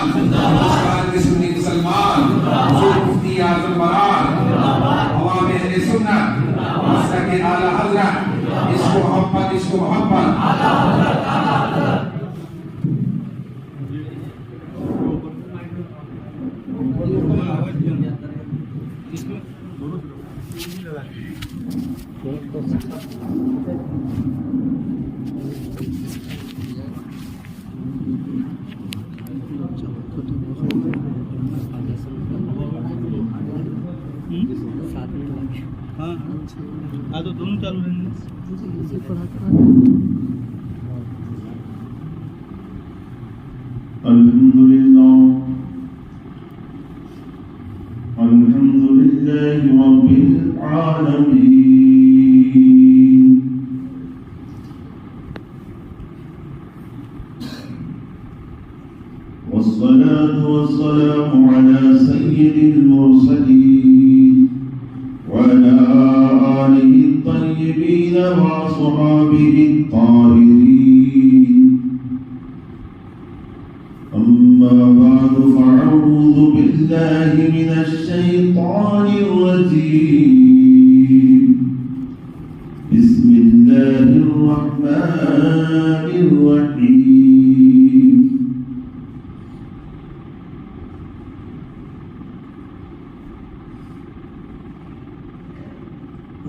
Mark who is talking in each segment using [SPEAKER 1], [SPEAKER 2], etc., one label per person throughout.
[SPEAKER 1] مسلمان کے سنی مسلمان مفتی اعظم برار عوام اہل سنت مسلک اعلی حضرت اس کو محبت
[SPEAKER 2] تو دونوں چالو رہیں گے
[SPEAKER 3] الحمد لله رب العالمين والصلاة والسلام على سيد المرسلين وعلى آله الطيبين وصحابه الطاهرين أما بعد فأعوذ بالله من الشيطان الرجيم بسم الله الرحمن الرحيم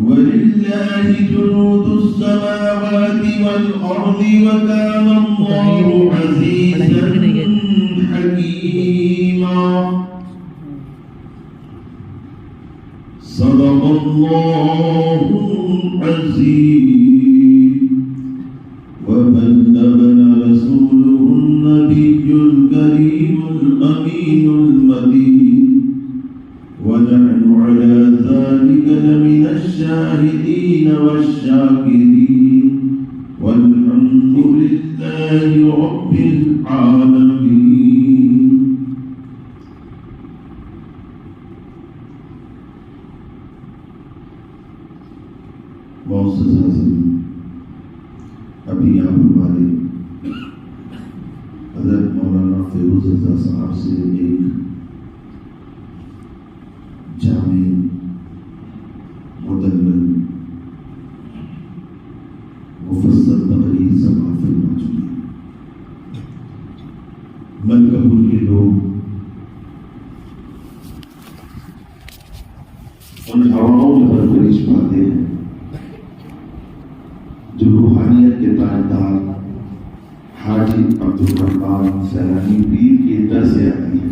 [SPEAKER 3] ولله جنود السماوات والأرض وكان الله عزيزا حكيما صدق الله العظيم وبلغنا رسوله النبي الكريم الأمين المدين ونحن على ذلك لمن الشاهدين والشاكرين والحمد لله رب العالمين معزز حضرات ابھی آپ ہمارے حضرت مولانا فیروز رضا صاحب سے ایک جامع مدلل مفصل تقریر سماعت فرما چکے ہیں۔ ملکپور کے لوگ ان ہواؤں میں پرورش پاتے ہیں جو روحانیت کے تاجدار حاجی عبدالرحمان سیلانی پیر کے در سے آتی ہے۔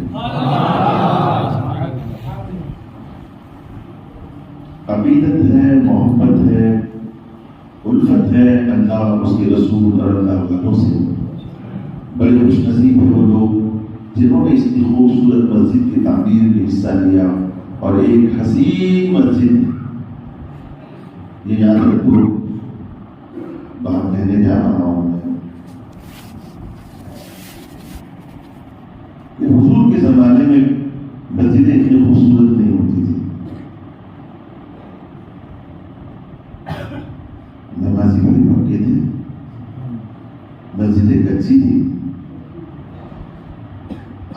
[SPEAKER 3] عقیدت ہے، محبت ہے، الفت ہے اللہ اس کے رسول اور اللہ والوں سے۔ بڑے خوش نصیب ہیں وہ لوگ جنہوں نے اس کی خوبصورت مسجد کی تعمیر میں حصہ لیا، اور ایک حسین مسجد یہ یاد رکھو، بات کہنے جا رہا ہوں میں کہ حضور کے زمانے میں مسجدیں اتنی خوبصورت نہیں ہوتی تھی، نمازی بڑے پکے تھے، مسجدیں کچی تھی۔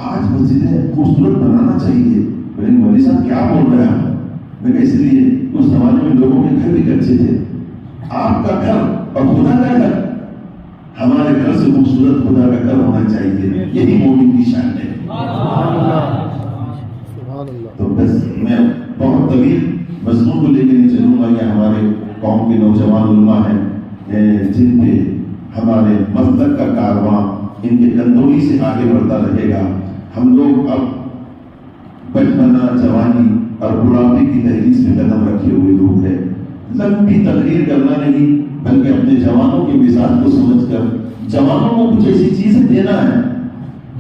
[SPEAKER 3] آج مسجدیں خوبصورت بنانا چاہیے، لیکن مولوی صاحب کیا بول رہے ہیں؟ میں کہ اس لیے اس زمانے میں لوگوں کے گھر بھی کچے تھے۔ آپ کا گھر اور خدا کا گھر، ہمارے گھر سے خوبصورت خدا کا گھر ہونا چاہیے، یہی مومن کی شان ہے۔ تو بس میں بہت طویل مضمون کو لے کے نہیں چلوں گا، یہ ہمارے قوم کے نوجوان علماء ہیں جن پہ ہمارے مسلک کا کارواں ان کے کندوئی سے آگے بڑھتا رہے گا۔ ہم لوگ اب بچپنا، جوانی اور بڑھاپے کی دہلیز میں قدم رکھے ہوئے لوگ ہیں۔ لمبی تقریر کرنا نہیں، بلکہ اپنے جوانوں کے مزاج کو سمجھ کر جوانوں کو کچھ ایسی چیزیں دینا ہے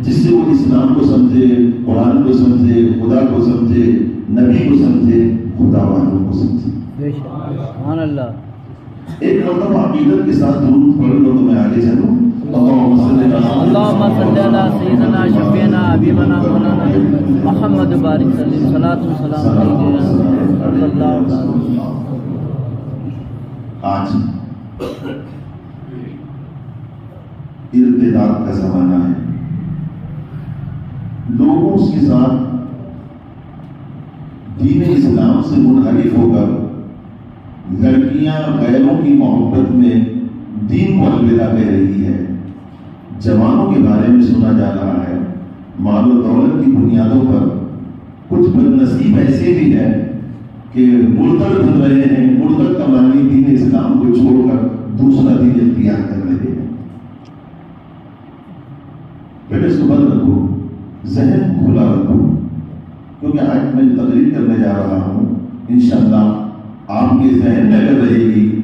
[SPEAKER 3] جس سے وہ اسلام کو سمجھے، قرآن کو سمجھے، خدا کو سمجھے، نبی کو سمجھے، خدا والوں کو سمجھے۔
[SPEAKER 2] سبحان اللہ۔
[SPEAKER 3] ایک مرتبہ عقیدت کے ساتھ درود پڑھ لو تو میں آگے چلوں۔ اللہم صلی
[SPEAKER 2] علی سیدنا شفیعنا حبیبنا مولانا محمد بارک صلی صلاۃ و سلام علیہ صلی اللہ علیہ وسلم۔
[SPEAKER 3] آج ارتداد کا زمانہ ہے، لوگوں کے ساتھ دین اسلام سے منحرف ہو کر لڑکیاں غیروں کی محبت میں دین کو الوداع کہہ رہی ہے. جوانوں کے بارے میں سنا جا رہا ہے مال و دولت کی بنیادوں پر کچھ بد نصیب ایسے بھی ہے کہ مرتد بن رہے ہیں. مرتد کا معنی دین اسلام کو چھوڑ کر دوسرا دین اختیار کر رہے ہیں. بیٹے اس کو بند رکھو, ذہن کھلا رکھو, کیونکہ آج میں تقریر کرنے جا رہا ہوں انشاءاللہ آپ کے ذہن میں اگر رہے گی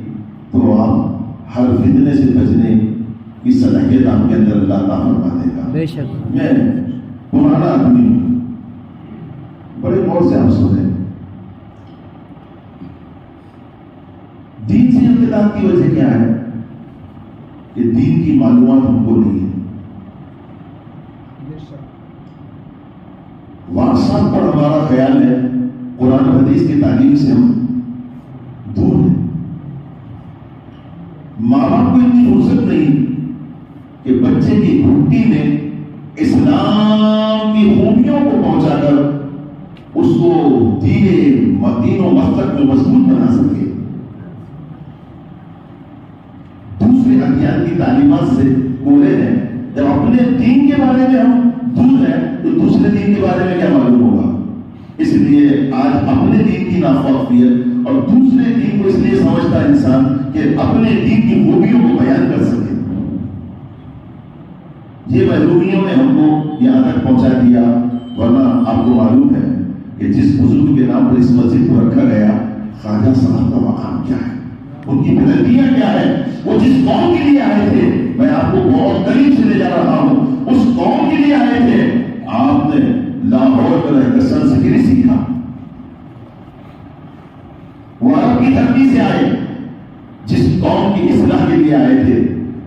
[SPEAKER 3] تو آپ ہر فتنے سے بچنے کی صلاحیت آپ کے اندر اللہ تعالیٰ فرما دے گا.
[SPEAKER 2] بے شک.
[SPEAKER 3] میں پرانا آدمی ہوں, بڑے غور سے آپ سنیں. دین سے انقطاع کی وجہ کیا ہے؟ کہ دین کی معلومات ہم کو نہیں ہے. واٹس ایپ پر ہمارا خیال ہے قرآن حدیث کی تعلیم سے ہم دور ہیں. ماں باپ کو اتنی فرصت نہیں کہ بچے کی گھٹی میں اسلام کی خوبیوں کو پہنچا کر اس کو دین و مستق میں مضبوط بنا سکے. دوسرے ادیان کی تعلیمات سے کولے ہیں. جب اپنے دین کے بارے میں ہم دور ہیں تو دوسرے دین کے بارے میں کیا معلوم ہوگا؟ اس لیے آج اپنے دین کی نافواقفیت اور دوسرے دین کو اس لیے سمجھتا ہے انسان کہ اپنے دین کی خوبیوں کو بیان کر سکے. یہ محرومیوں نے ہم کو یہاں تک پہنچا دیا. ورنہ آپ کو معلوم ہے کہ جس بزرگ کے نام پر اس مسجد کو رکھا گیا خواجہ صاحب کا مقام کیا ہے, ان کی بلندیاں کیا ہے. وہ جس قوم کے لیے آئے تھے, میں آپ کو بہت قریب سے لے جا رہا ہوں, اس قوم کے لیے آئے تھے. آپ نے لاہور میں رہ کر سنسکرت سیکھا. وہ عرب کی دھرتی سے آئے. جس قوم کی اصلاح کے لیے آئے تھے,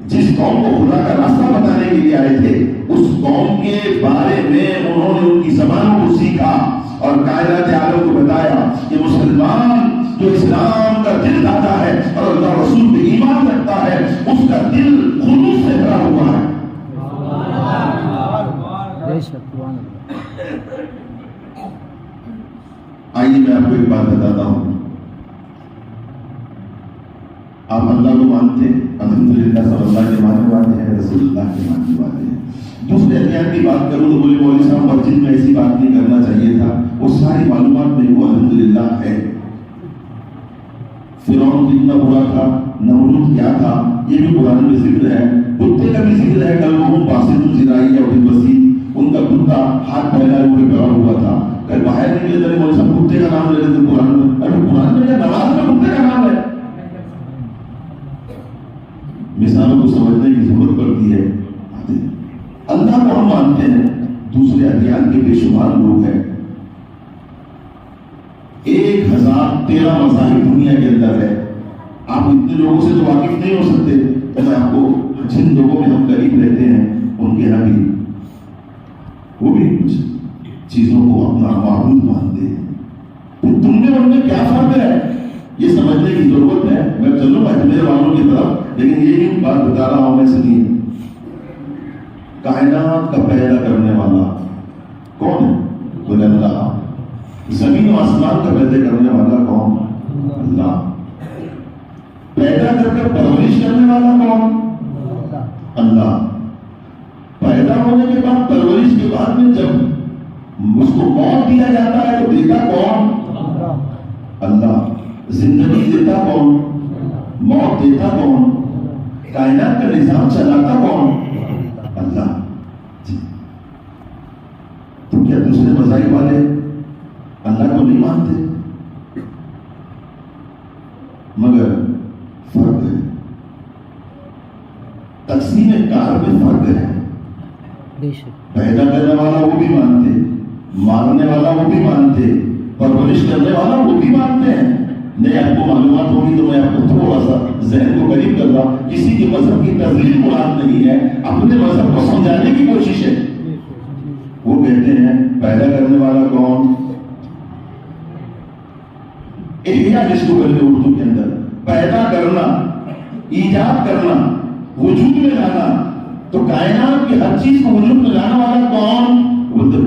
[SPEAKER 3] جس قوم کو خدا کا راستہ بتانے کے لیے آئے تھے, اس قوم کے بارے میں انہوں نے ان کی زبانوں کو سیکھا اور کائنات عالم کو بتایا کہ مسلمان جو اسلام کا دل داتا ہے اور اللہ رسول پہ ایمان رکھتا ہے اس کا دل خلوص سے بھرا ہوا ہے. آئیے میں آپ کو ایک بات بتاتا ہوں. آپ اللہ کو مانتے ہیں, الحمدللہ سب اللہ کے ماننے والے ہیں, رسول اللہ کے ماننے والے ہیں. دوسرے ادیان کی بات کروں تو بولے مولوی صاحب مسجد میں ایسی بات نہیں کرنا چاہیے تھا. وہ ساری معلومات میرے کو الحمدللہ ہے. فرعون کتنا برا تھا, نمرود کیا تھا, یہ بھی قرآن میں ذکر ہے. کتے کا بھی ذکر ہے. کل وہ باسط الزراعی اور بسیط, ان کا کتا ہاتھ پھیلائے ہوئے کھڑا ہوا تھا. کل باہر نکلے تو مولوی صاحب کتے کا نام لے رہے تھے قرآن میں. ارے قرآن میں کیا نماز میں کتے کا نام ہے. مثالوں کو سمجھنے کی ضرورت پڑتی ہے. اللہ کو ہم مانتے ہیں, دوسرے ادیان کے بے شمار لوگ ہیں. 1013 مذاہب دنیا کے اندر ہے. آپ اتنے لوگوں سے تو واقف نہیں ہو سکتے. تو میں آپ کو جن لوگوں میں ہم قریب رہتے ہیں ان کے یہاں بھی وہ بھی کچھ چیزوں کو اپنا معبود مانتے ہیں. تو تم نے ان میں کیا فرق ہے یہ سمجھنے کی ضرورت ہے. میں چلوں گا میرے والوں کی طرف, لیکن یہ بات بتا رہا ہوں میں سنیے. کائنات کا پیدا کرنے والا کون ہے؟ بولے اللہ. زمین و آسمان کا پیدا کرنے والا کون؟ اللہ. پیدا کر کر پرورش کرنے والا کون؟ اللہ. پیدا ہونے کے بعد پرورش کے بعد میں جب اس کو موت دیا جاتا ہے تو دیتا کون؟ اللہ. زندگی دیتا کون؟ موت دیتا کون؟ کائنات کا نظام چلاتا کون؟ اللہ. تو کیا دوسرے مذاہب والے اللہ کو نہیں مانتے؟ مگر فرق ہے, تقسیم کار میں فرق ہے. پیدا کرنے والا وہ بھی مانتے, مارنے والا وہ بھی مانتے, پرورش کرنے والا وہ بھی مانتے ہیں. نہیں آپ کو معلومات ہوگی تو میں آپ کو تھوڑا سا ذہن کو قریب کر رہا. کسی کے مذہب کی تذلیل مراد نہیں ہے, اپنے مذہب کو سمجھانے کی کوشش ہے. وہ کہتے ہیں پیدا کرنے والا کون؟ احیاء جس کو کہتے ہیں اردو کے اندر, پیدا کرنا, ایجاد کرنا, وجود میں لانا. تو کائنات کی ہر چیز کو وجود میں لانا والا کون؟ بولتے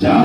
[SPEAKER 3] 4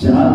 [SPEAKER 3] 4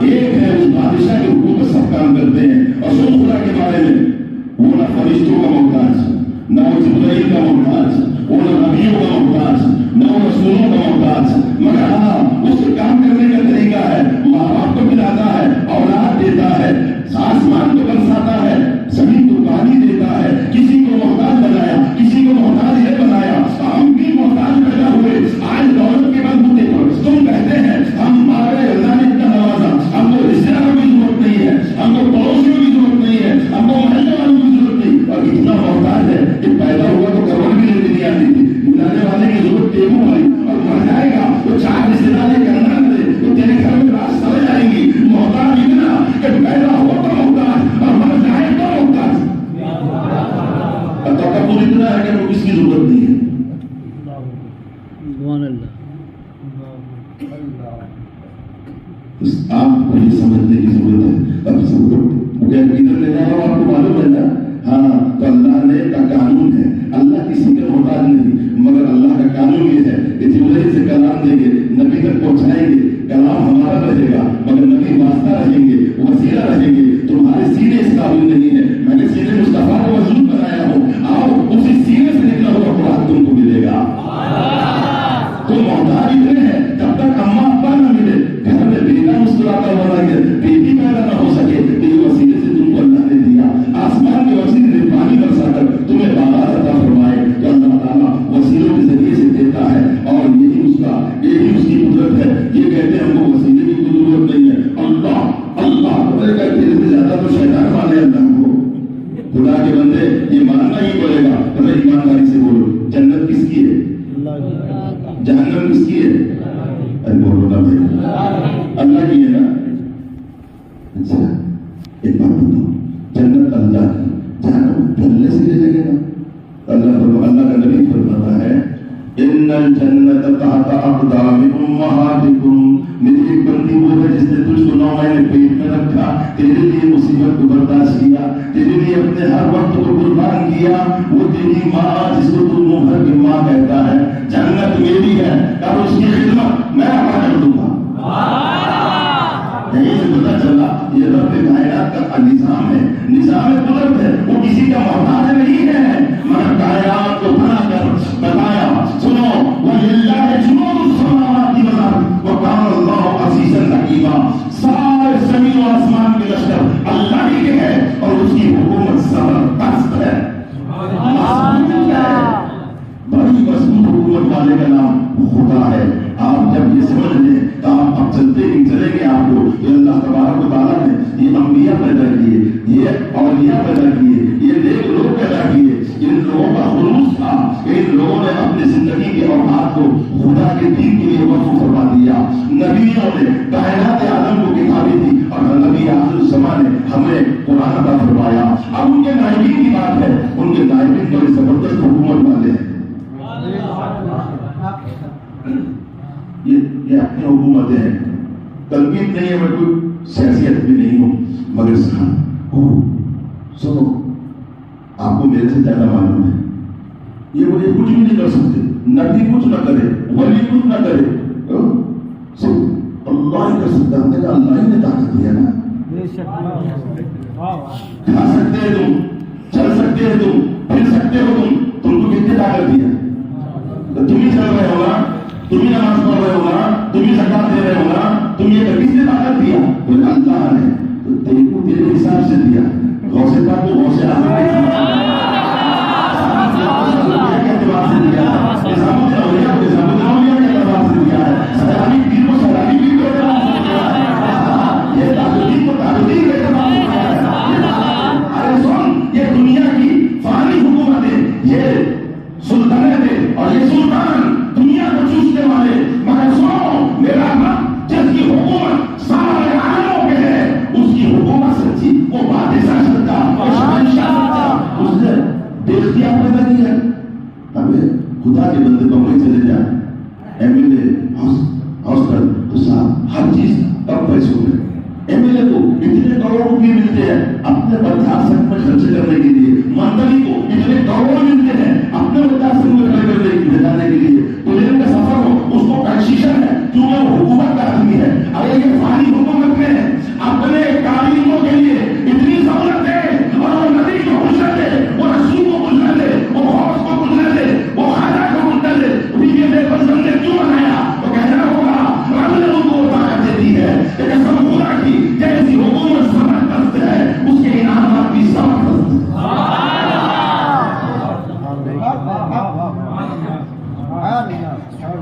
[SPEAKER 3] ایک ہے اس بادشاہ کے حکم پر سب کام کرتے ہیں. اور سن خدا کے بارے میں، وہ نہ فرشتوں کا محتاج، نہ وہ جبرائیل کا محتاج، وہ نہ نبیوں کا محتاج، نہ وہ رسولوں کا محتاج، مگر ہاں اس کے کام کرنے کا طریقہ ہے. ماں باپ کو ملاتا ہے، اولاد دیتا ہے، آسمان کو برساتا ہے، زمین کو پانی دیتا ہے، کسی کو محتاج بنایا، کسی کو محتاج یہ بنایا. ہم بھی محتاج پیدا ہوئے. آج دولت کے بلبوتے پر تم کہتے ہیں ہم ہمارے اللہ نے اتنا نوازا، ہم کو رشتے داروں کی ضرورت نہیں ہے، ہم کو پڑوسیوں کی ضرورت نہیں ہے، ہم کو محلے والوں کی ضرورت نہیں. اور اتنا محتاج ہے کہ پیدا ہوا تو کروڑ بھی لینے نہیں آتی تھی. ملانے والے کی ضرورت ٹیبو والی، اور مر جائے گا تو چار رشتے داری کرنا کرے تو تیرے گھر میں راستہ ہو جائیں گی. محتاج اتنا کہ پیدا ہوا تو محتاج اور مر جائے تو محتاج. تکبر اتنا ہے کہ وہ کس کی ضرورت نہیں ہے. آپ کو یہ سمجھنے کی ضرورت ہے. اب سب ادھر لے جا رہا ہوں، آپ کو معلوم ہے نا. ہاں تو اللہ نے کا قانون ہے، اللہ کسی کا محتاج نہیں، مگر اللہ کا قانون یہ ہے کہ جبرائیل سے کلام دیں گے، نبی تک پہنچائیں گے، کلام ہمارا رہے گا مگر نبی واسطہ رہیں گے، وسیلہ رہیں گے. تمہارے سینے اس قابل نہیں ہے، میں نے سینے مصطفیٰ کو وجود بنایا ہو. آؤ اسی سینے سے نکلا ہوا قرآن تم کو ملے گا. تم محتاج اتنے ہیں جب تک اماں ابا نہ ملے، گھر میں بیٹا مسکراتا ہوا نہ بیٹی پیدا نہ ہو سکے، تو یہ وسیلے سے تم کو اللہ نے دیا. آسمان کے وسیلے سے پانی برسا کر تمہیں باغات عطا فرمائے تو اللہ تعالیٰ وسیلوں کے ذریعے سے دیتا ہے. اور یہی اس کی قدرت ہے. یہ کہتے ہیں ہم کو وسیلے کی کوئی ضرورت نہیں ہے. اللہ اللہ تیرے سے زیادہ تو شیطان مانے اللہ کو. خدا کے بندے یہ ماننا ہی پڑے گا. ایمانداری سے بولو، جنت کس کی ہے؟ جہنم کس کی ہے؟ ارے بولو نا بھائی، اللہ کی ہے نا. اچھا ایک بات بتاؤ، جنت اللہ کی، جہنم اللہ سے لے جائے گا. اللہ کا نبی فرماتا ہے ان الجنت تحت اقدام امہاتکم. میری ایک بندی وہ ہے جس نے تجھ کو 9 مہینے پیٹ میں رکھا، تیرے لیے مصیبت کو برداشت کیا، تیرے لیے اپنے ہر وقت کو قربان کیا. وہ تیری ماں جس کو تو منہ بھر کے ماں کہتا ہے. جنت میری ہے اور اس کی خدمت میں ادا کر دوں گا. یہیں سے پتا چلا یہ رب کائنات کا نظام ہے، نظام قدرت ہے. وہ کسی کا محتاج نہیں ہے، مگر کائنات کو بنا کر بتایا. سنو وَلِلَّهِ جُنُودُ السَّمَاوَاتِ وَالْأَرْضِ وَكَانَ اللَّهُ عَزِيزًا حَكِيمًا. سارے زمین و آسمان کے لشکر اللہ ہی کے ہے اور اس کی حکومت زبردست ہے. بڑی مضبوط حکومت والے کا نام خدا ہے. آپ جب یہ سمجھ لیں تو آپ اب چلتے ہی چلیں گے. آپ کو یہ اللہ تبارک و تعالیٰ نے یہ انبیاء پیدا کیے، یہ اولیاء پیدا کیے، یہ نیک لوگ پیدا کیے. ان لوگوں کا خلوص تھا، ان لوگوں نے اپنی زندگی کے اوقات کو خدا کے دین کے لیے وقف فرما دیا. نبیوں نے کائنات عالم کو کتابیں دی اور نبی آخر الزمان نے ہمیں قرآن عطا فرمایا. اب ان کے نائبین کی بات ہے، ان کے نائبین بڑے زبردست حکومت والے ہیں. یہ اپنی حکومتیں ہیں. تنقید نہیں ہے، میں کوئی سیاست بھی نہیں ہوں، مگر سنو آپ کو میرے سے زیادہ معلوم ہے. یہ وہ کچھ بھی نہیں کر سکتے، نبی کچھ نہ کرے، ولی کچھ نہ کرے، اللہ ہی کر سکتا ہے. اللہ ہی نے طاقت دیا نا. کھا سکتے ہیں تم، چل سکتے ہیں تم، پھر سکتے ہو تم کو کتنے طاقت دیا؟ تم ہی چل رہے ہو نا، تم ہی نماز پڑھ رہے ہو نا، تم ہی زکات دے رہے ہو نا. تم یہ کس نے طاقت دیا؟ اللہ نے. تو تیرے کو تیرے حساب سے دیا. غوث پاک کو غوث اعظم کے اعتبار سے دیا ہے، نظام الاولیاء کو نظام الاولیاء کے اعتبار سے دیا ہے، سلامی پیر کو سلامی پیر کے اعتبار سے دیا ہے، یہ تعبدی کو تعبدی کے اعتبار سے دیا ہے. ارے سن، یہ دنیا کی فانی حکومتیں، یہ سلطنتیں اور یہ سلطان دنیا کو چوسنے والے، مگر سنو میرا رب جس کی حکومت سارے عالموں کے ہے، اس کی حکومت سچی، وہ بادشاہ سچا، وہ شہنشاہ سچا. اس نے بے اختیار پیدا کیا. ہمیں خدا کے بندے بمبئی چلے جائیں، ایم ایل اے ہاسپٹل تو صاحب ہر چیز کم پیسوں میں. ایم ایل اے کو اتنے کروڑ روپئے ملتے ہیں اپنے وردھاسن میں خرچ کرنے کے لیے، منتری کو اتنے کروڑ ملتے ہیں اپنے وردھاسن میں خرچ کرنے جانے کے لیے. پلین کا سفر ہو، اس کو کنسیشن ہے کیونکہ وہ حکومت کا آدمی ہے. اگر یہ فانی حکومت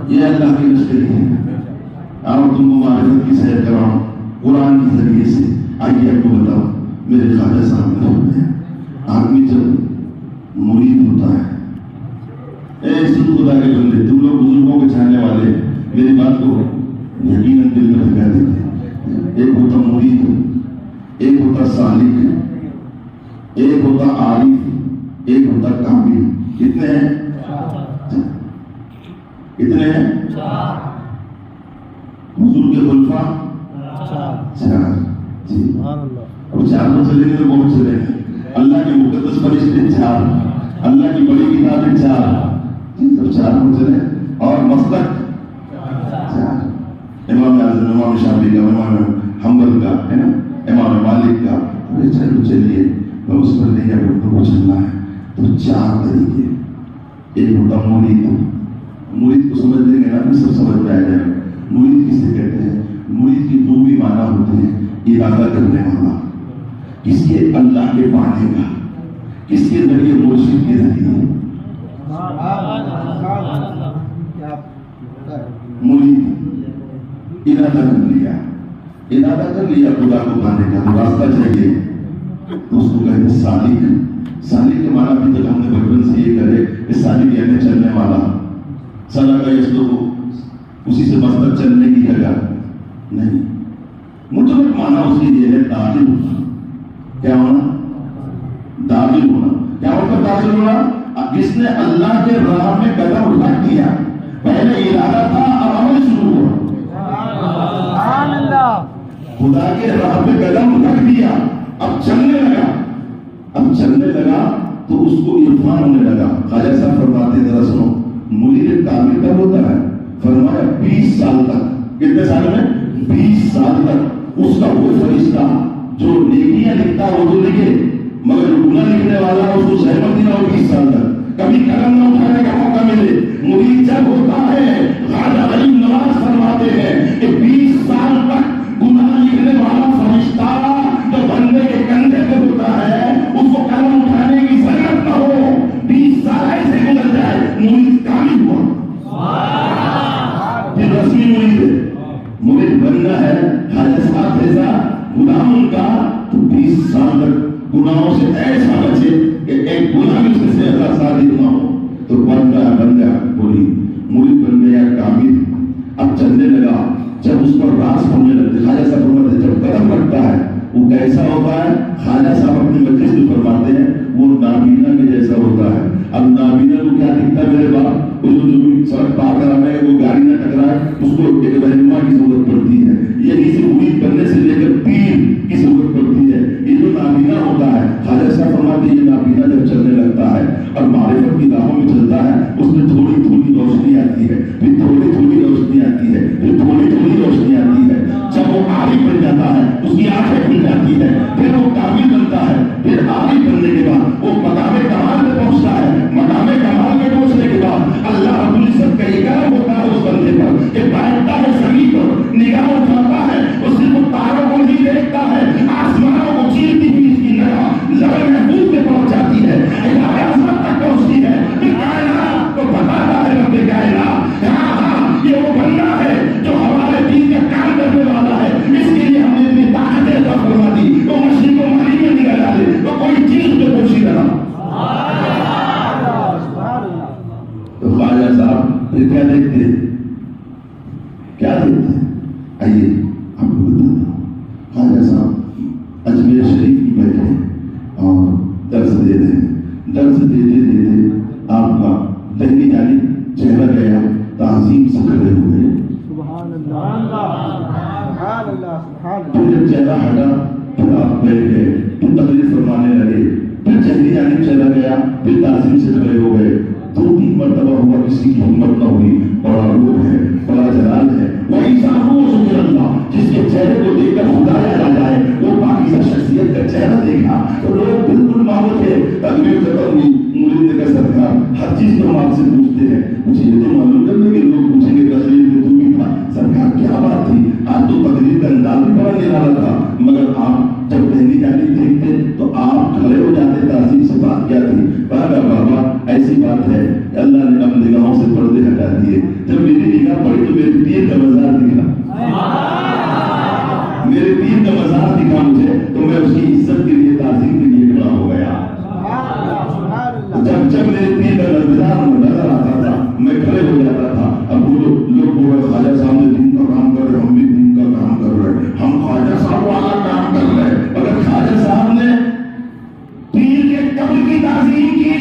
[SPEAKER 3] یہ اللہ کی لشکری ہے. اور تم کو معرفت کی سیر کراؤں قرآن کے ذریعے سے. آئیے آپ کو بتاؤ میرے خواجہ صاحب نے فرمایا آدمی جب مرید ہوتا ہے، اے سن خدا کے بندے، تم لوگ بزرگوں کے چاہنے والے میری بات کو یقیناً دل میں لگا دیتے. ایک ہوتا مرید، ایک ہوتا سالک، ایک ہوتا عارف، ایک ہوتا کامل. کتنے ہیں؟ کتنے ہیں؟ حضور کے خلفاء چار. جی اب چار میں چلیں گے تو بہت چلیں گے. اللہ کے مقدس فرشتے چار، اللہ کی بڑی کتابیں چار. سب چار میں چلیں. اور مسلک چار، امام اعظم، امام شافعی کا، امام حنبل کا ہے نا، امام مالک کا. چلو چلیے اس پر نہیں اگر کو چلنا ہے تو چار طریقے. ایک ہوتا مرید. مرید کو سمجھ لیں گے نا بھی سب سمجھ میں آ جائے گا. مرید کسے کہتے ہیں؟ مرید کی دو بھی معنی ہوتے ہیں. ارادہ کرنے والا، کس کے اللہ کے پانے کا، کس کے ذریعے مرشد کے ذریعے. مرید ارادہ کر لیا خدا کو پانے کا، تو راستہ چاہیے تو اس کو کہتے ہیں سالک. سالک کے معنی بھی تک ہم نے بچپن سے یہ کرے کہ سالک یعنی چلنے والا. سلک یسلک، اسی سے مسلک چلنے کی جگہ نہیں. مطلب معنی اس کی یہ ہے داخل ہونا. کیا ہونا؟ داخل ہونا. کیا مطلب داخل ہونا؟ جس نے اللہ کے راہ میں قدم رکھ دیا، پہلے ارادہ تھا اب عمل شروع ہوا. خدا کے راہ میں قدم رکھ دیا، اب چلنے لگا. اب چلنے لگا تو اس کو عرفان ہونے لگا. خواجہ صاحب فرماتے ہیں ذرا سنو، مرید کامل کب ہوتا ہے؟ فرمایا 20 سال تک. کتنے سال میں؟ 20 سال تک. اس کا وہ فرشتہ جو نیکیاں لکھتا وہ تو لکھے، مگر گناہ لکھنے والا اس کو سہمت نہ ہو 20 سال تک. کبھی قلم نہ اٹھانے کا موقع ملے. مرید جب ہوتا ہے، خواجہ غریب نواز فرماتے ہیں کہ 20 سال تک گناہ لکھنے والا فرشتہ جو بندے کے کندھے پہ ہوتا ہے، اس کو قلم اٹھانے کی ضرورت نہ ہو. 20 سال ایسے گزر جائے، مرید کامل ہوا. پھر رسمی مرید ہے. مرید بننا ہے خواجہ صاحب جیسا گناہوں کا تو 20 سال تک گناہوں سے ایسا بچے کہ ایک گناہ بھی اس سے اللہ صادق نہ ہو تو بن گیا مرید بن گیا کامل. اب چلنے لگا. جب اس پر راس ہونے لگتے، خواجہ صاحب فرماتے ہیں جب قدم رکھتا ہے وہ کیسا ہوتا ہے؟ خواجہ صاحب اپنے مجلس میں فرماتے ہیں وہ نابینا کے جیسا ہوتا ہے. اب نابینا کو کیا دکھتا ہے میرے باپ؟ اس کو جو بھی سڑک پار کرانا ہے وہ گاڑی نہ ٹکرائے، اس کو ایک رہنما کی ضرورت پڑتی ہے. یہ کسی امید کرنے سے لے کر پیر کی ضرورت پڑتی ہے. یہ جو نابینا ہوتا ہے، خواجہ صاحب فرماتے ہیں یہ نابینا جب چلنے لگتا ہے اور معرفت کی راہوں میں چلتا ہے، اس میں تھوڑی تھوڑی روشنی آتی ہے، پھر تھوڑی تھوڑی روشنی آتی ہے، پھر تھوڑی تھوڑی روشنی آتی ہے. جب وہ عارف بن جاتا ہے اس کی آنکھیں کھل جاتی ہے، پھر وہ کامل بنتا ہے. پھر عارف بننے کے بعد وہ مقام کمال میں پہنچتا ہے. مقام کمال میں پہنچنے کے بعد اللہ رب العزت کا یہ کرم ہوتا ہے اس بندے پر کہ بیٹھتا ہے زمین پر، نگاہ اٹھاتا ہے، وہ صرف تاروں کو نہیں دیکھتا ہے، آسمانوں کو چیرتی ہوئی اس کی نگاہ لوح محفوظ میں پہنچ جاتی ہے، الہ عظمت تک پہنچتی ہے. پھر کائنات کو بتاتا ہے رب کائنات ہاں یہ وہ بندہ ہے جو ہمارے دین کا کام کرنے والا ہے. اس کے لیے ہم نے اتنی طاقت عطا فرما دی. وہ مشرق و مغرب میں نگاہ ڈالے تو کوئی چیز پہ پوچھی نہ. تو خواجہ صاحب پھر کیا دیکھتے ہیں؟ کیا دیکھتے ہیں؟ آئیے آپ کو بتاتا ہوں. خواجہ صاحب اجمیر شریف میں بیٹھے اور درس دے رہے ہیں. درس دیتے دیتے آپ کا دہنی جانب چہرہ گیا، تعظیم سے کھڑے ہوئے. پھر جب چہرہ ہٹا پھر آپ بیٹھ گئے، پھر تقریر فرمانے لگے. پھر دہنی جانب چلا گیا، پھر تعظیم سے کھڑے ہو گئے. 2-3 مرتبہ ہوا، کسی کی ہمت نہ ہوئی. بڑا روح ہے، بڑا جلال ہے. وہی صاحب ذکر اللہ جس کے چہرے کو دیکھ کر خدا یاد آ جائے، وہ پاکیزہ شخصیت کا چہرہ دیکھا تو لوگ بالکل ماہر تھے. تقریر ختم ہوئی، مرید کا سرکار ہر چیز تو آپ سے پوچھتے ہیں. مجھے یہ تو معلوم کرنے کے لوگ پوچھیں گے تقریر میں تو بھی تھا سرکار کیا بات تھی؟ آج تو تقریر کا انداز بھی بڑا نرالا تھا، مگر آپ جب پہلی جانب دیکھتے تو آپ کھڑے ہو جاتے. تعظیم سے بات کیا تھی؟ بابا ایسی بات ہے اللہ نے اپنی نگاہوں سے پردے ہٹا دیے. جب میری میرے پیر کا مزار دکھا، میرے پیر کا مزار دکھا مجھے، تو میں اس کی عزت کے لیے تعظیم کے لیے کھڑا ہو گیا۔ جب میرے پیر کا مزار نظر آتا تھا میں کھڑے ہو جاتا تھا۔ اب وہ لوگ بول رہے خواجہ صاحب نے دین کا کام کر رہے، ہم بھی دین کا کام کر رہے، ہم خواجہ صاحب والا کام کر رہے، اگر خواجہ صاحب نے پیر کے قبر کی تعظیم کی،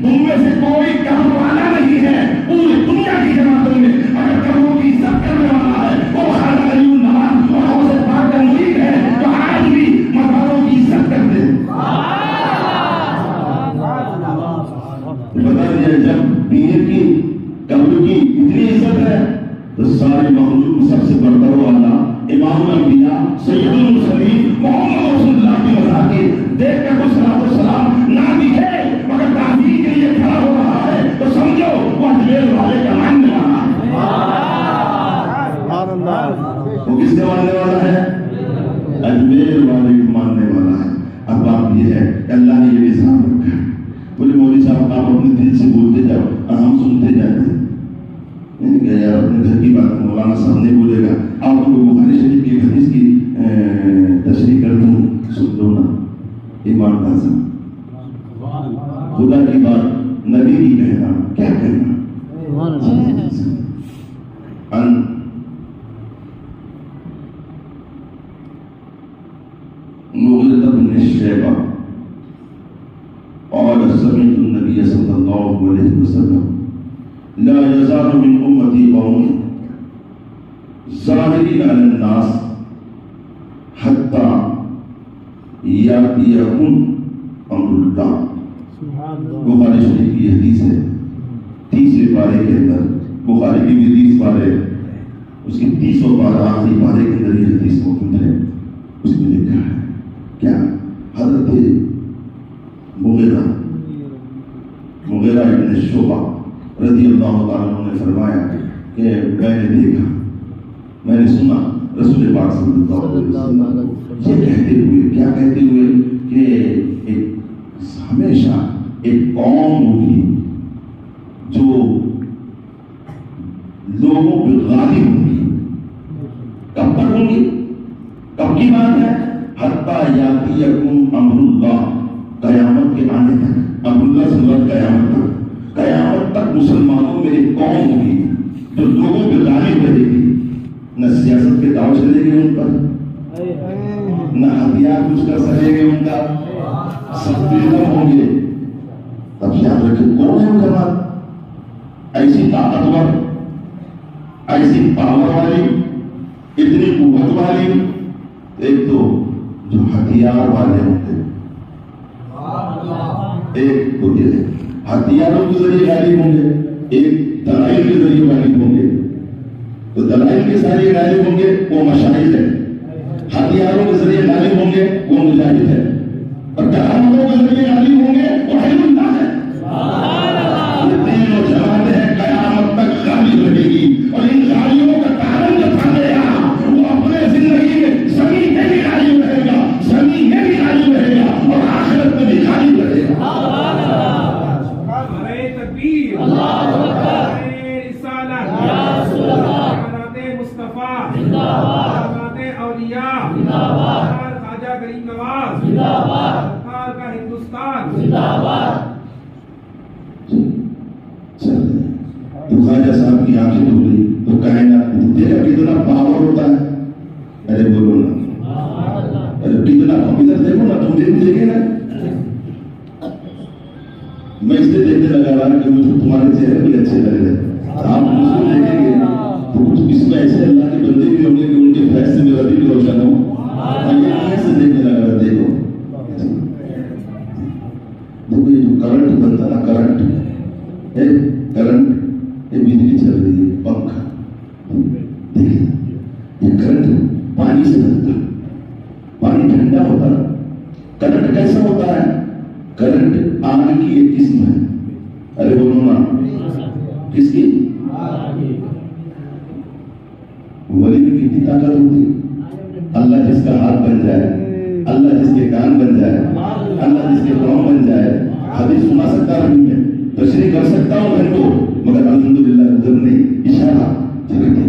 [SPEAKER 3] ان میں سے کوئی قبر والا نہیں ہے پوری دنیا کی جماعتوں میں اگر قبروں کی عزت کرنے والا ہے وہ خواجہ علی النواز اور غوث پاک کا مرید ہے، تو آج بھی مزاروں کی عزت کرتے ہیں۔ بتا دیا جب پیر کی قبر کی اتنی عزت ہے تو سارے موجود سب سے برتر والا امام الانبیاء سید المرسلین محمد رسول اللہ کی مزار کی دیکھ کر وہ صلاۃ والسلام نہ دکھے مگر تعظیم کے لیے کھڑا ہو رہا ہے تو سمجھو وہ اجمیر والے کا ماننے والا ہے۔ وہ کس کا ماننے والا ہے؟ اجمیر والے کا ماننے والا ہے۔ اب بات یہ ہے اللہ نے یہ نظام رکھا ہے، بولے مولوی صاحب آپ اپنے دل سے بولتے جاؤ اور ہم سنتے جاتے ہیں۔ میں نے کہا یار اپنے گھر کی بات مولانا صاحب نہیں بولے گا، آپ کو بخاری شریف کی حدیث کی تشریح کر دوں، سن لو نا۔ ایمان تازہ خدا کی بات نبی کی کہنا کیا کہنا۔ ان مغیرہ بن شیبہ قال سمعت النبي صلى الله عليه وسلم لا يزال من امتي قوم ظاهرين على الناس حتى ياتيهم امر الله۔ بخاری شریف کی حدیث ہے، 30ویں پارے کے اندر، بخاری کی بھی 30 پارے، اس کی 30 پارہ آخری پارے کے اندر یہ حدیث موجود ہے۔ اس میں لکھا ہے کیا؟ حضرت مغیرہ ابن شعبہ رضی اللہ تعالیٰ عنہ نے فرمایا کہ میں نے دیکھا، میں نے سنا رسول پاک صلی اللہ علیہ وسلم یہ کہتے ہوئے، کیا کہتے ہوئے کہ ہمیشہ ایک قوم ہوگی جو لوگوں پہ غالب ہوگی۔ کب تک ہوگی؟ کب کی بات ہے؟ حتیٰ یاتیکم امر اللہ، قیامت کے آنے تک۔ امر اللہ سے مراد قیامت تک، قیامت تک مسلمانوں میں ایک قوم ہوگی جو لوگوں پہ غالب رہے گی، نہ سیاست کے دعوے چلے گے ان پر، نہ ہتھیار کچھ کر سکے گے ان کا، سب بے ہوں گے۔ اب یاد رکھیں کون ہے جماعت ایسی طاقتور، ایسی پاور والی، اتنی قوت والی؟ ایک تو جو ہتھیار والے ہوں گے، ایک تو یہ ہتھیاروں کے ذریعے غالب ہوں گے، ایک دلائل کے ذریعے غالب ہوں گے۔ تو دلائل کے ذریعے غالب ہوں گے وہ مشاہد ہے، ہتھیاروں کے ذریعے غالب ہوں گے وہ مجاہد ہے، اور کرامتوں کے ذریعے غالب ہوں گے وہ علم اللہ ہے۔ یہ تینوں جماعتیں ہیں قیامت تک غالب رہے گی، اور ان غالیوں کا تعلق جو تھا گیا وہ اپنے زندگی میں زمین میں بھی غالب رہے گا، زمین میں بھی غالب رہے گا، اور آخرت میں بھی غالب رہے گا۔ خواجہ صاحب کی آنکھیں کھلی تو کائنات دیکھا کتنا پاور ہوتا ہے۔ ارے بولو نا، ارے کتنا ادھر دیکھو نا، تم دیکھے نا، میں اس لیے دیکھنے لگا رہا کہ مجھے تمہارے چہرے بھی اچھے لگ رہے، آپ مجھ کو دیکھیں گے تو کچھ اس میں ایسے اللہ کے بندے بھی ہوں گے کہ ان کے فیصلے میں ربی بھی روشن ہو۔ ایسے دیکھنے لگا رہا، دیکھو دیکھو یہ جو کرنٹ بنتا نا، کرنٹ یہ بجلی چل رہی ہے، پنکھا دیکھیں، یہ کرنٹ پانی سے بنتا ہے، پانی ٹھنڈا ہوتا ہے۔ کرنٹ کیسا ہوتا ہے؟ کرنٹ آگ کی ایک قسم ہے۔ ارے بولو نا، کس کی؟ ولی میں کتنی طاقت ہوتی ہے؟ اللہ جس کا ہاتھ بن جائے، اللہ جس کے کان بن جائے، اللہ جس کے پاؤں بن جائے۔ حدیث سنا سکتا نہیں ہے، تشریح کر سکتا ہوں گھنٹوں، مگر الحمدللہ ادھر نہیں، اشارہ چلے گئے۔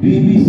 [SPEAKER 3] BBC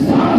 [SPEAKER 3] 7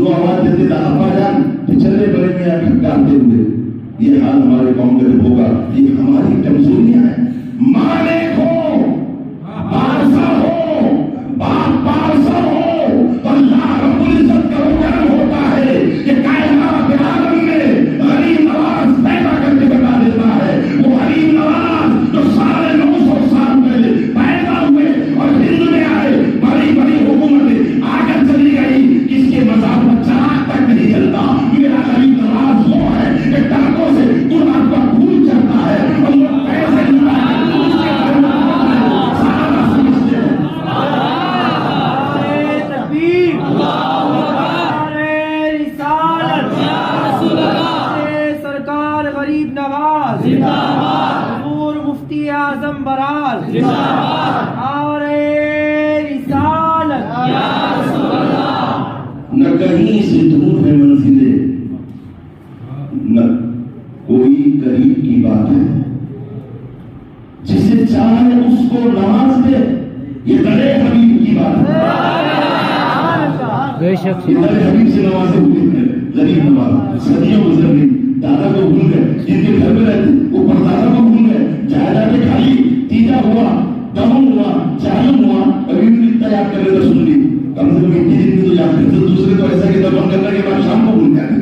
[SPEAKER 3] دو آواز دیتے تھا ابا جان پچھلے بڑے میں کھٹکاتے ہوئے. یہ حال ہمارے قوم کا جب ہوگا, یہ ہماری کمزوریاں ہیں. مالک ہو, بادشاہ ہو, باپ بادشاہ ہو, تو اللہ رب العزت کا کرم ہوتا ہے کہ کائنات عالم میں غریب نواز پیدا کر کے بتا دیتا ہے. وہ غریب نواز جو 950 سال پہلے پیدا ہوئے اور ہند میں آئے, بڑی بڑی حکومتیں آ کر چلی گئی, کس کے مذہب پر چراغ تک نہیں جلتا. میرا غریب نواز وہ ہے کہ ٹرکوں سے قرآن کا پھول چڑھتا ہے اور وہ پیسے
[SPEAKER 4] سرکار غریب نواز حضور مفتی اعظم برال اور رسالت.
[SPEAKER 3] نہ کہیں سے دور ہے منزلیں, نہ کوئی قریب کی بات ہے. جسے چاہے اس کو نواز دے, یہ بڑے حبیب کی بات ہے.
[SPEAKER 2] بے شک
[SPEAKER 3] یہ بڑے حبیب سے نوازے ہوئے ہیں. غریب نواز صدیوں گزر گئی, دادا کو بھول گئے, جن کے گھر میں رہتے وہ پردادا کو بھول گئے. جائیداد میں کھالی, تیجا ہوا, دمن ہوا, چالم ہوا, ابھی بھی اتنا یاد کرنے تو سن لی. کم سے کم 21 دن میں تو یاد کرتے, دوسرے تو ایسا کہ دفن کرنے کے بعد شام کو بھول جاتے.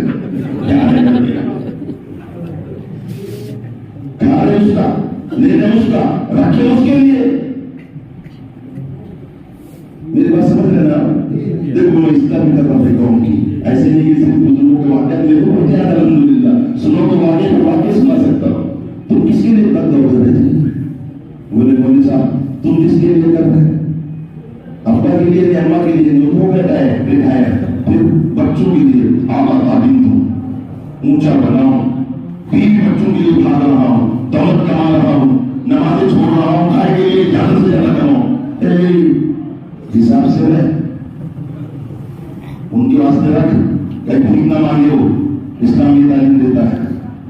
[SPEAKER 3] کھا رہے اس کا, لے رہے اس کا, رکھے اس کے لیے. میری بات سمجھ رہے نا؟ دیکھو میں اصلاح بھی کر رہا ہوں قوم کی, ایسے نہیں کہ صرف بزرگوں کے واقعات میرے کو بہت یاد الحمدللہ, سنو تو واقعے کو واقعے سنا سکتا ہوں. تم کس کے لیے تک دور رہے تھے؟ بولے مولوی صاحب تم کس کے لیے کر رہے؟ ابا کے لیے یا اماں کے لیے جو ہو گیا ہے ریٹائر, پھر بچوں کے لیے اعلیٰ تعلیم دوں, اونچا بناؤں, بیوی بچوں کے لیے اٹھا رہا ہوں, دولت کما رہا ہوں, نمازیں چھوڑ رہا ہوں, کھائے کے لیے زیادہ سے زیادہ کماؤں. حساب سے رہے, ان کے واسطے رکھ, کہیں بھوک نہ مانگے ہو. اسلام یہ تعلیم دیتا ہے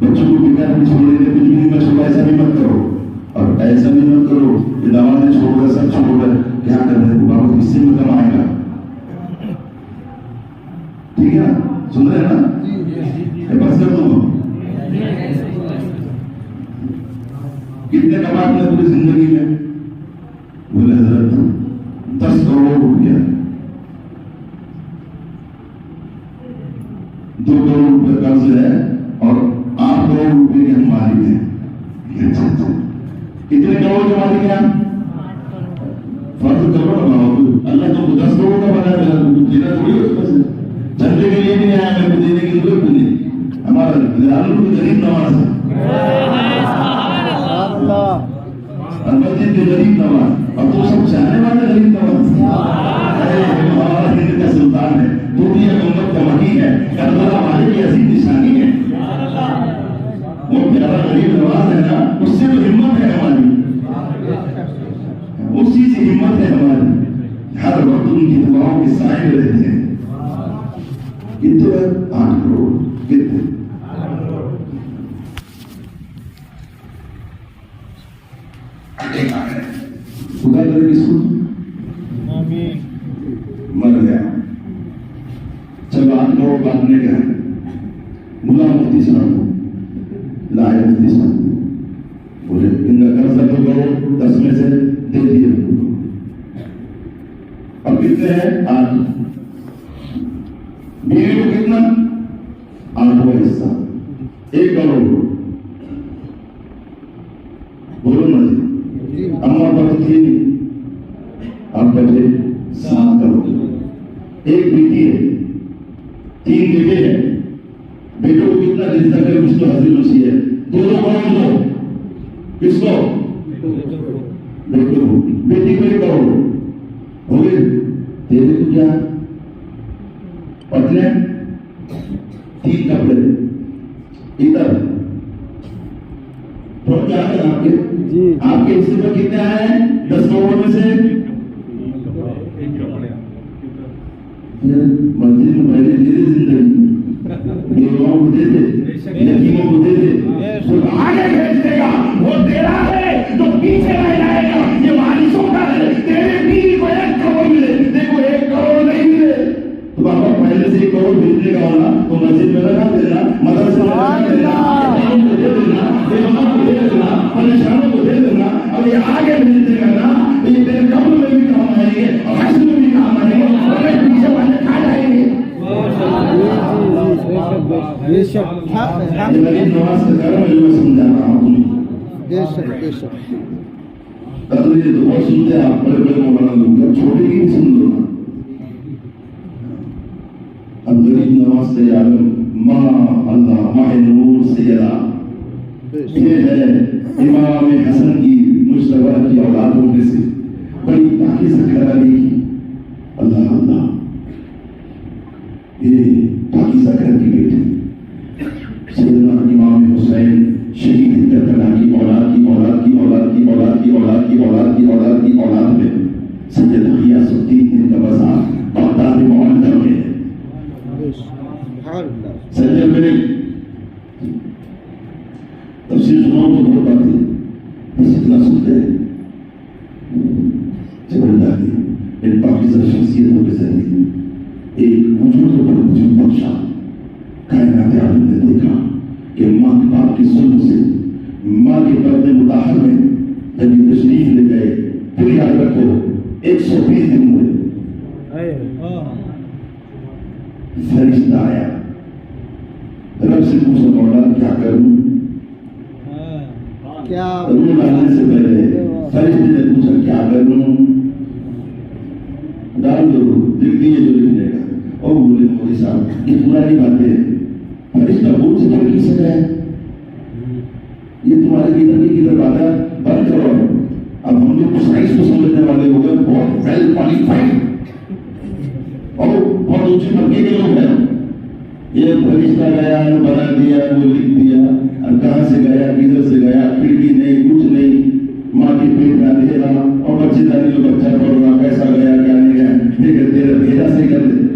[SPEAKER 3] بچوں کو بیٹا چھوڑنے کے کچھ بھی نہیں میں چھوڑا, ایسا بھی مت کرو. اور ایسا بھی مت کرو کہ نمازیں چھوڑ رہے, سب چھوڑ رہے, کیا کر رہے ہیں بابا, کس سے میں کمائے گا. ٹھیک ہے نا, سن رہے ہیں نا؟ بس کر دوں کتنے کماتے ہیں پوری زندگی میں؟ بولے حضرت 10 کروڑ روپیہ, 2 کروڑ روپے قرض ہے اور 8 کروڑ روپے کے ہم مالک ہیں. کتنے کروڑ کے مالک ہیں؟ فرض کرو نا, اللہ تم کو 10 کروڑ کا بنا دینا تھوڑی اس میں سے. جھنڈے کے لیے بھی نہیں آیا, میرے کو دینے کی ضرورت نہیں. ہمارا غریب نواز ہے, کے غریب نواز, اور تو سب چاہنے والے غریب نواز. ہمارا ہند کا سلطان ہے, دنیا امت کا وکیل ہے, کربلا ہمارے کی عظیم نشانی ہے. وہ پیارا غریب نواز ہے نا, اس سے تو ہمت ہے ہماری, اسی سے ہمت ہے ہماری. ہر وقت ان کی دعاؤں کے سائے میں رہتے ہیں. کتنے 8 کروڑ کتنے خدا کرے کس کو مر گیا. چلو 8 کروڑ باندھنے کا ہے, بلا مفتی صاحب کو لائے. مفتی صاحب بولے ان کا قرض 2 کروڑ 10 میں سے دے دیے. اب کتنے ہیں 8, بیوی کو کتنا 8واں حصہ 1 کروڑ. بولو نا جی, اماں پر 3, اب بچے 7 کروڑ. ایک بیٹی ہے, 3 بیٹے ہیں. بیٹوں کو کتنا دے سکتے ہیں؟ اس کو حضرت مسیح ہے 2 کروڑ دو. کس کو؟ بیٹوں کو. بیٹی کو 1 کروڑ ہو گئے. دے دے تو کیا پتلے 3 کپڑے ادھر تو کیا ہے آپ کے حصے پر کتنے آئے ہیں 10 کروڑ میں سے؟ مسجد میں پہلے دے دے زندگی, بیواؤں کو دے دے, یتیموں کو دے دے, آگے بھیج دے گا. وہ تیرا ہے جو پیچھے رہ جائے گا, یہ وارثوں کا ہے. تیرے بیوی کو 1 کروڑ ملے, دیکھو 1 کروڑ نہیں ملے تو بابا پہلے میں سے ایک کروڑ بھیجنے کا ہونا تو مسجد میں لگا دینا, مدرسے میں لگا دینا, کو دے دینا, بیماروں کو دے دینا, پریشانوں کو دے دینا. اور یہ آگے بھیجتے کرنا تو یہ تیرے قبر میں بھی کام آئیں گے اور حشر میں بھی کام آئیں گے اور میں پیچھے والے کھا جائیں گے.
[SPEAKER 5] بے شک
[SPEAKER 3] یہ غریب نواز کا کرم ہے جو میں سمجھا رہا ہوں تمہیں.
[SPEAKER 5] بے شک بے شک.
[SPEAKER 3] یہ تو بہت سنتے ہیں آپ, بڑے بڑے مولانا لوگ, چھوٹے کی سن لو نا. اب غریب نواز سے عالم ماں اللہ ماہ نور سیدہ, یہ ہے امام حسن کی مشتبہ کی اولادوں میں سے بڑی پاکیزہ گھرانے کی. اللہ اللہ, یہ پاکیزہ گھر کی بیٹی سیدنا امام حسین شہید کربلا کی اولاد کی اولاد کی اولاد کی اولاد کی اولاد کی اولاد کی اولاد کی اولاد میں سیدنا غیاث الدین کا بازار بغداد معندر میں ہے. سجدے میں نہیں تفسیر سناؤں تو بہت باتیں بس اتنا سنتے ہیں. جب اللہ نے ان پاکیزہ شخصیتوں کے ذریعے ایک وجود پر وجود بخشا, کائنات عالم نے دیکھا کہ ماں کے باپ کی ظلم سے ماں کے پردے مطہر میں جب یہ تشریف لے گئے, پھر یاد رکھو 120 دن ہوئے, فرشتہ آیا, رب سے پوچھا مولا کیا کروں, روح ڈالنے سے پہلے فرشتے نے پوچھا کیا کروں, ڈال دو لکھ دیے جو لکھنے کا. اور بولے مولوی صاحب یہ پرانی باتیں ہیں, فرشتہ بول سے کیا کس ہے, یہ تمہارے کدھر کی کدھر بات ہے, بند کرو. اب ہم جو سائنس کو سمجھنے والے ہو گئے بہت ویل کوالیفائڈ اور بہت اونچے طبقے کے لوگ ہیں. یہ فرشتہ گیا بنا دیا وہ لکھ دیا, اور کہاں سے گیا کدھر سے گیا, کھڑکی نہیں کچھ نہیں, ماں کے پیٹ میں اندھیرا اور بچے دانی جو بچہ پڑھ رہا کیسا گیا کیا نہیں گیا, یہ کہتے ہیں بھیجا سے کر دے.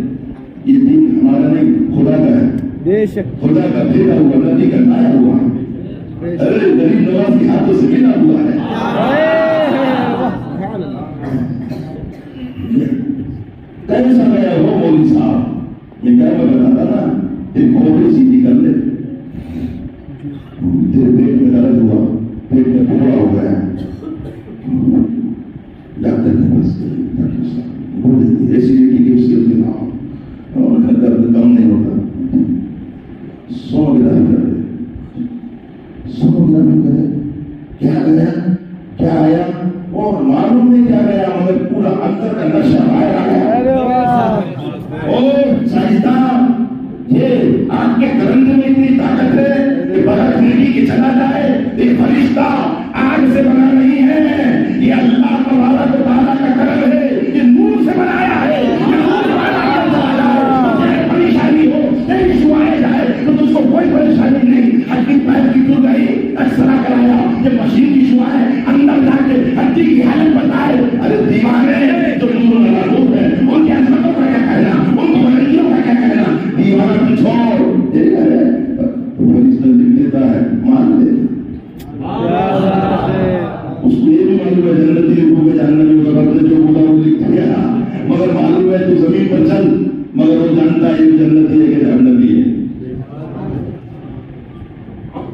[SPEAKER 3] یہ دین ہمارا نہیں خدا کا ہے,
[SPEAKER 5] بے شک
[SPEAKER 3] خدا کا بھیجا ہوا نبی کا لایا ہوا ہے. ارے غریب نواز کے ہاتھوں سے ملا ہوا ہے. کیسا گیا وہ مولوی صاحب, میں کیا میں بتاتا نا ایک کھوپڑی سیدھی کر لے, تیرے پیٹ میں درد ہوا, پیٹ میں پھوڑا ہو گیا, ڈاکٹر کے پاس ڈاکٹر صاحب وہ دیتی ایسیڈیٹی کی اس کے دماغ اور درد کم نہیں ہوتا, سونوگرافی کر دے. سونوگرافی کرے کیا گیا کیا آیا اور معلوم نہیں کیا گیا, مگر پورا اندر کا نشہ باہر آ گیا. اور سائنسدان یہ آنکھ کے درندے میں اتنی طاقت ہے کہ بغیر کھڑکی کے چلا جائے. یہ فرشتہ آگ سے بنا نہیں ہے, یہ اللہ تبارک و تعالیٰ کا کرم ہے, یہ نور سے بنایا ہے. پریشانی ہو ایشو آئے جائے تو تجھ کو کوئی پریشانی نہیں. ہڈی پیر کی ٹوٹ گئی ایکسرا کرایا, یہ مشین کی شعا ہے, اندر جا کے ہڈی کی حالت بتائے. ارے دیوانے جو نور معروف ہے ان کی عظمتوں کا کیا کہنا, ان کی بلندیوں کا کیا کہنا. دیوانہ تو چھوڑ, فرشتہ لکھ دیتا ہے مان لے. اس کو یہ بھی معلوم ہے جنتی لکھوں گے جہنمی کا وقت جو بولا وہ لکھ گیا, مگر معلوم ہے تو زمین پر چل, مگر وہ جانتا ہے یہ جنتی ہے کہ جہنمی ہے.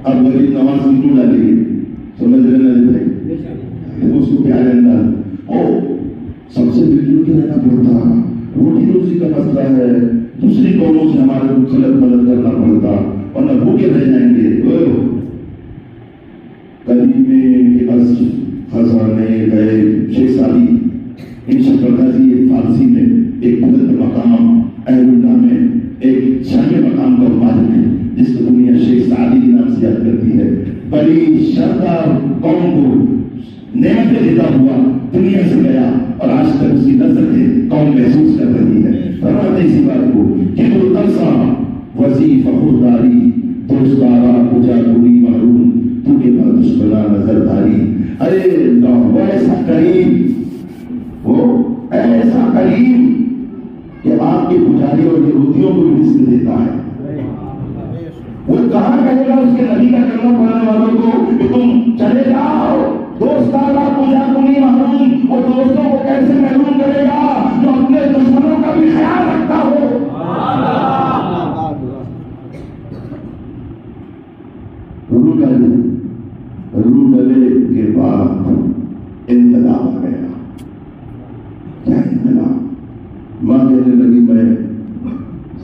[SPEAKER 3] اب غریب نواز کی کیوں ڈالے گی, سمجھ رہے نا بھائی, اس کو پیار انداز او سب سے مل جل کے رہنا پڑتا, روٹی روزی کا مسئلہ ہے, دوسری قوموں سے ہمارے کو خلط مدد کرنا پڑتا ورنہ بھوکے رہ جائیں گے. قدیم کے از خزانے گئے شیخ سعدی انشاء پردازی فارسی میں ایک بلند مقام اہل اللہ میں ایک شامی مقام کا مالک ہے جس کو دنیا شیخ سعدی کے نام سے یاد کرتی ہے. بڑی شاندار قوم کو نعمتیں دیتا ہوا دنیا سے گیا اور آج تک اس کی نظر ہے قوم محسوس کر رہی ہے. فرماتے اسی بات کو کہ تو تلسا وظیفہ خودداری دوستارا پوجا گنی محروم تو کے بعد دشمنا نظر داری. ارے اللہ وہ ایسا کریم, وہ ایسا کریم کہ آپ کے پجاری اور یہودیوں کو بھی رزق دیتا ہے. وہ کہاں کہے گا اس کے نبی کا کرنا پڑھنے والوں کو کہ تم چلے جاؤ دوستارا پوجا گنی محروم, اور دوستوں کو کیسے محروم کرے گا جو اپنے دشمنوں کا بھی خیال رکھتا ہو.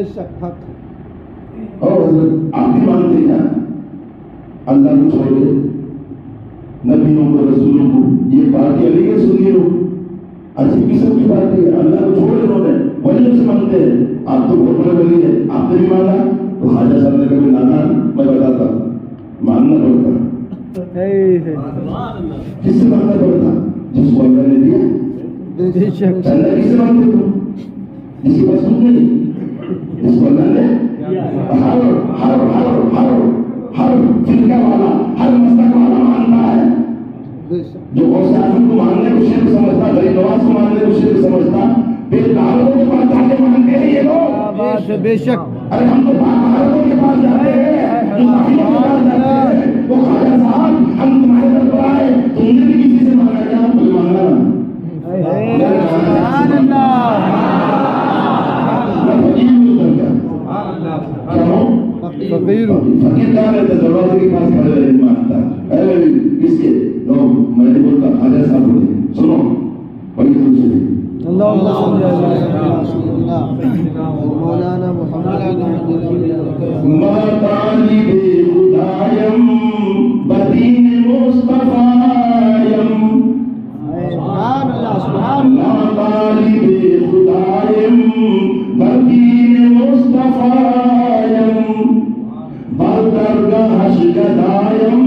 [SPEAKER 4] بے شک حق
[SPEAKER 3] اور حضرت آپ بھی مانتے ہیں اللہ کو چھوڑ دے نبیوں کو رسولوں کو، یہ بات علی کے سنی ہو عجیب قسم کی بات ہے، اللہ کو چھوڑے انہوں نے ولی سے مانتے ہیں، آپ تو بہت بڑے ولی ہیں، آپ نے بھی مانا تو خواجہ صاحب نے کبھی نانا میں بتاتا ماننا پڑتا کس سے ماننا پڑتا؟ جس کو اللہ نے دیا اللہ کس سے مانتے تم؟ جس کی بات سن نہیں جس کو اللہ نے ہر فرقہ والا ہر مسلک والا مانتا ہے، جو غوث اعظم کو ماننے کو شرک سمجھتا، غریب نواز کو ماننے کو شرک سمجھتا، بے داروں کے پاس جا کے مانتے ہیں یہ لوگ،
[SPEAKER 4] بے شک
[SPEAKER 3] ارے ہم تو بھارتوں کے پاس جاتے ہیں، مافیوں کے پاس جاتے ہیں، وہ خواجہ صاحب ہم تمہارے در پر آئے، تم نے بھی کسی سے مانگا کیا؟ کوئی مانگا
[SPEAKER 4] سبحان اللہ
[SPEAKER 3] فقیر کہاں رہتا دروازے کے پاس کھڑے رہے مانگتا کس کے لوگ میں نے بولتا خواجہ صاحب بولے سنو بڑی خوشی
[SPEAKER 4] اللهم صل على سيدنا مولانا محمد
[SPEAKER 3] مطالب خدایم بدین مصطفایم
[SPEAKER 4] سبحان اللہ سبحان
[SPEAKER 3] مطالب خدایم بدین مصطفایم بردرگاہش گدایم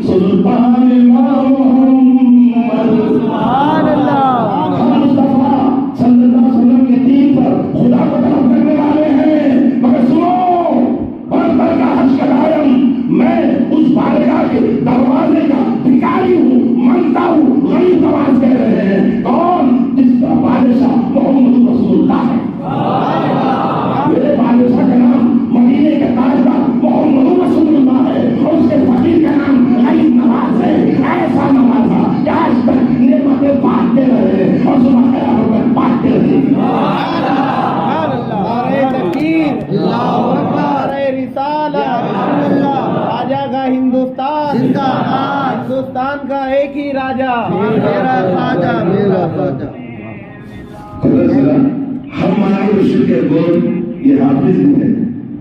[SPEAKER 3] سلطان محمد
[SPEAKER 4] سبحان اللہ
[SPEAKER 3] صلی اللہ علیہ وسلم کے دین پر خدا کو طرف کرنے والے ہیں، مگر سنو بردرگاہش گدایم میں اس بارگاہ کے دروازے کا بھکاری ہوں، منگتا ہوں، غریب نواز کہہ رہے ہیں کون؟ جس کا بادشاہ محمد رسول اللہ ہے، میرے بادشاہ کا نام مدینے کے تاجدار محمد رسول اللہ ہے اور اس کے فقیر کا نام غریب نواز ہے، ایسا نوازا کہ آج تک نعمتیں بانٹتے رہے اور صبح قیامت میں بانٹتے رہے۔
[SPEAKER 4] نعرہ تکبیر، اللہ اکبر، نعرہ رسالت، راجہ کا ہندوستان زندہ باد، ہندوستان کا ایک ہی راجہ میرا خواجہ میرا خواجہ۔
[SPEAKER 3] ہمارے مشرق کے گول یہ حافظ بھی ہے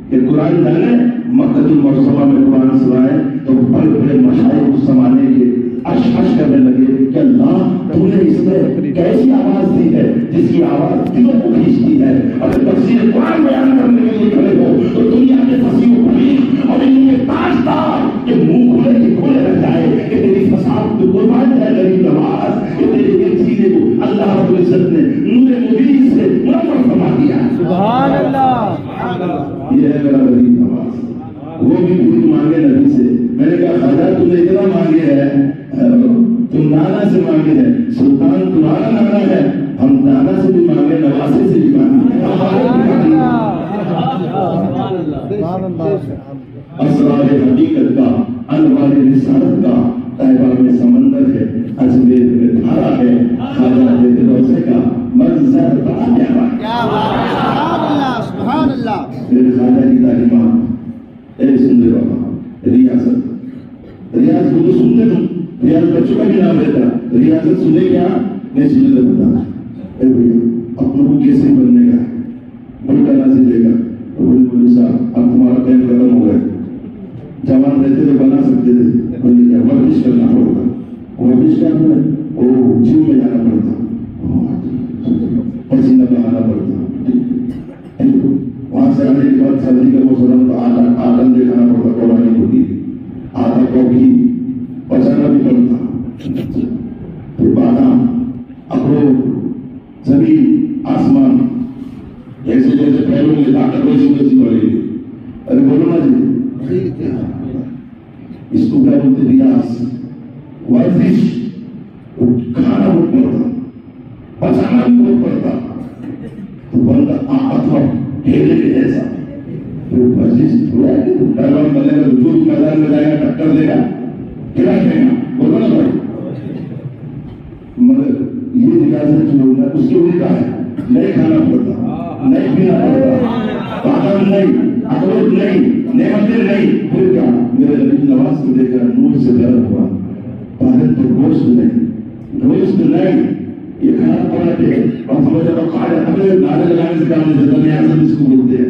[SPEAKER 3] کہ قرآن جانے مکہ المکرمہ میں قرآن سنائے تو بڑے بڑے مشائخ اس زمانے کے اشعش کرنے لگے کہ اللہ تو نے اس میں کیسی آواز دی ہے جس کی آواز دلوں کو کھینچتی ہے، اگر تفسیر قرآن بیان کرنے کے لیے کھڑے ہو تو دنیا کے فصیح و بلیغ اور ان کے تاجدار کے منہ کھلے کے کھلے رہ جائے کہ تیری فساد کو قربان جائے غریب نواز، کہ تیرے ایک سینے کو اللہ رب العزت نے نور مبین سے منور فرما دیا۔
[SPEAKER 4] سبحان اللہ،
[SPEAKER 3] یہ ہے میرا غریب نواز، وہ بھی بھیک مانگے نبی سے۔ میں نے کہا خواجہ تم نے اتنا مانگے ہے، تم نانا سے مانگے ہے، سلطان تمہارا نانا ہے، ہم نانا سے بھی مانگے، نواسے سے بھی مانگے۔ اسرار حقیقت کا، انوار رسالت کا طیبہ میں سمندر ہے، اجمیر میں دھارا ہے، خواجہ کے روزے کا منظر بڑا پیارا ہے۔
[SPEAKER 4] سبحان اللہ سبحان اللہ۔
[SPEAKER 3] میرے خواجہ کی تعلیمات اے سن لے بابا، ریاض کو تو سنتے تم، ریاض بچوں کا بھی نام لیتا، ریاضت سنے کیا میں سن لے بتا اے بھائی اپنوں کو کیسے بننے کا بڑا نہ سیکھے گا تو بولے بولے صاحب اب تمہارا ٹائم ختم ہو گیا، جوان رہتے تو بنا سکتے تھے، بولے کیا ورزش کرنا پڑتا، ورزش کرنا ہے وہ جم میں جانا پڑتا، پسینہ بہانا پڑتا، وہاں سے آنے کے بعد سردی کا موسم تو آٹا دکھانا پڑتا، قربانی ہوتی آٹا کو بھی پچانا بھی پڑتا، پھر بادام اخروٹ زمین آسمان جیسے جیسے پھیلوں گے طاقت ویسی ویسی بڑھے گی۔ ارے بولو نا جی، اس کو کیا بولتے ریاض، ورزش، کھانا بہت پڑتا، پچانا بھی بہت پڑتا، تو بندہ اتوا ڈھیلے کے جیسا ورزش پہلوان بنے گا، وجود میدان میں جائے گا، ٹکر دے گا، گرا دے گا، بولو نا بھائی۔ مگر یہ ریاضت جو ہے اس کے الٹا ہے، نہیں کھانا پڑتا، نہیں پینا پڑتا، بادام نہیں، اخروٹ نہیں، نعمتیں نہیں، پھر کیا میرے نبی نواز کو دیکھ کر نور سے پیدا ہوا، پالن تو گوشت نہیں، یہ کھانا پڑا ہے اور سمجھ جب کھا جاتا ہے نعرے لگانے سے کام نہیں چلتا، ریاضت اس کو بولتے ہیں۔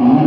[SPEAKER 3] 8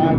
[SPEAKER 3] 8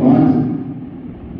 [SPEAKER 3] 5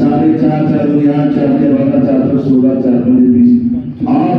[SPEAKER 3] 4 4 4 4 4 4 16 4 20 8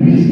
[SPEAKER 3] 20